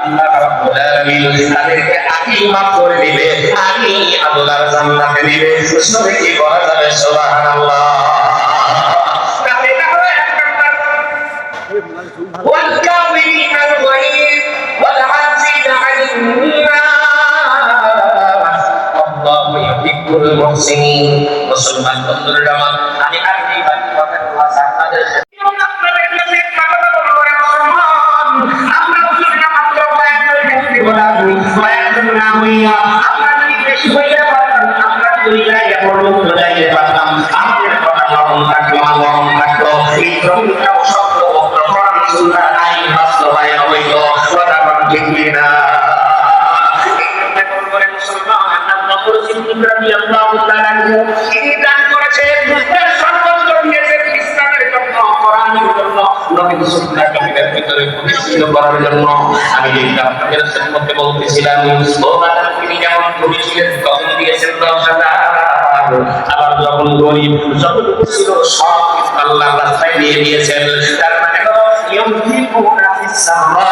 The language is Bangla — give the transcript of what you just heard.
আল্লাহ রাব্বুল আলামিন তাদেরকে আগেই মাফ করে দিবে, আগেই আল্লাহর জান্নাতে দিবে। শুনে কি বলা যাবে সুবহানাল্লাহ। والكاظمين الغيظ والعافين عن الناس والله يحب المحسنين। মুসলমান বন্ধুরা আমার, আমি আগেই কথা আপনাদের আমি দেখলাম আপনাদের সম্পর্কে বলতেছিলাম, ও মাতার তিনি যেমন ধনী ছিলেন তখন দিয়েছেন 10,000, আবার যখন গরিব যতটুকু ছিল সব আল্লাহ রাস্তায় দিয়ে দিয়েছেন। তার মানে হলো ইউনফিকুনা ফিস সাররা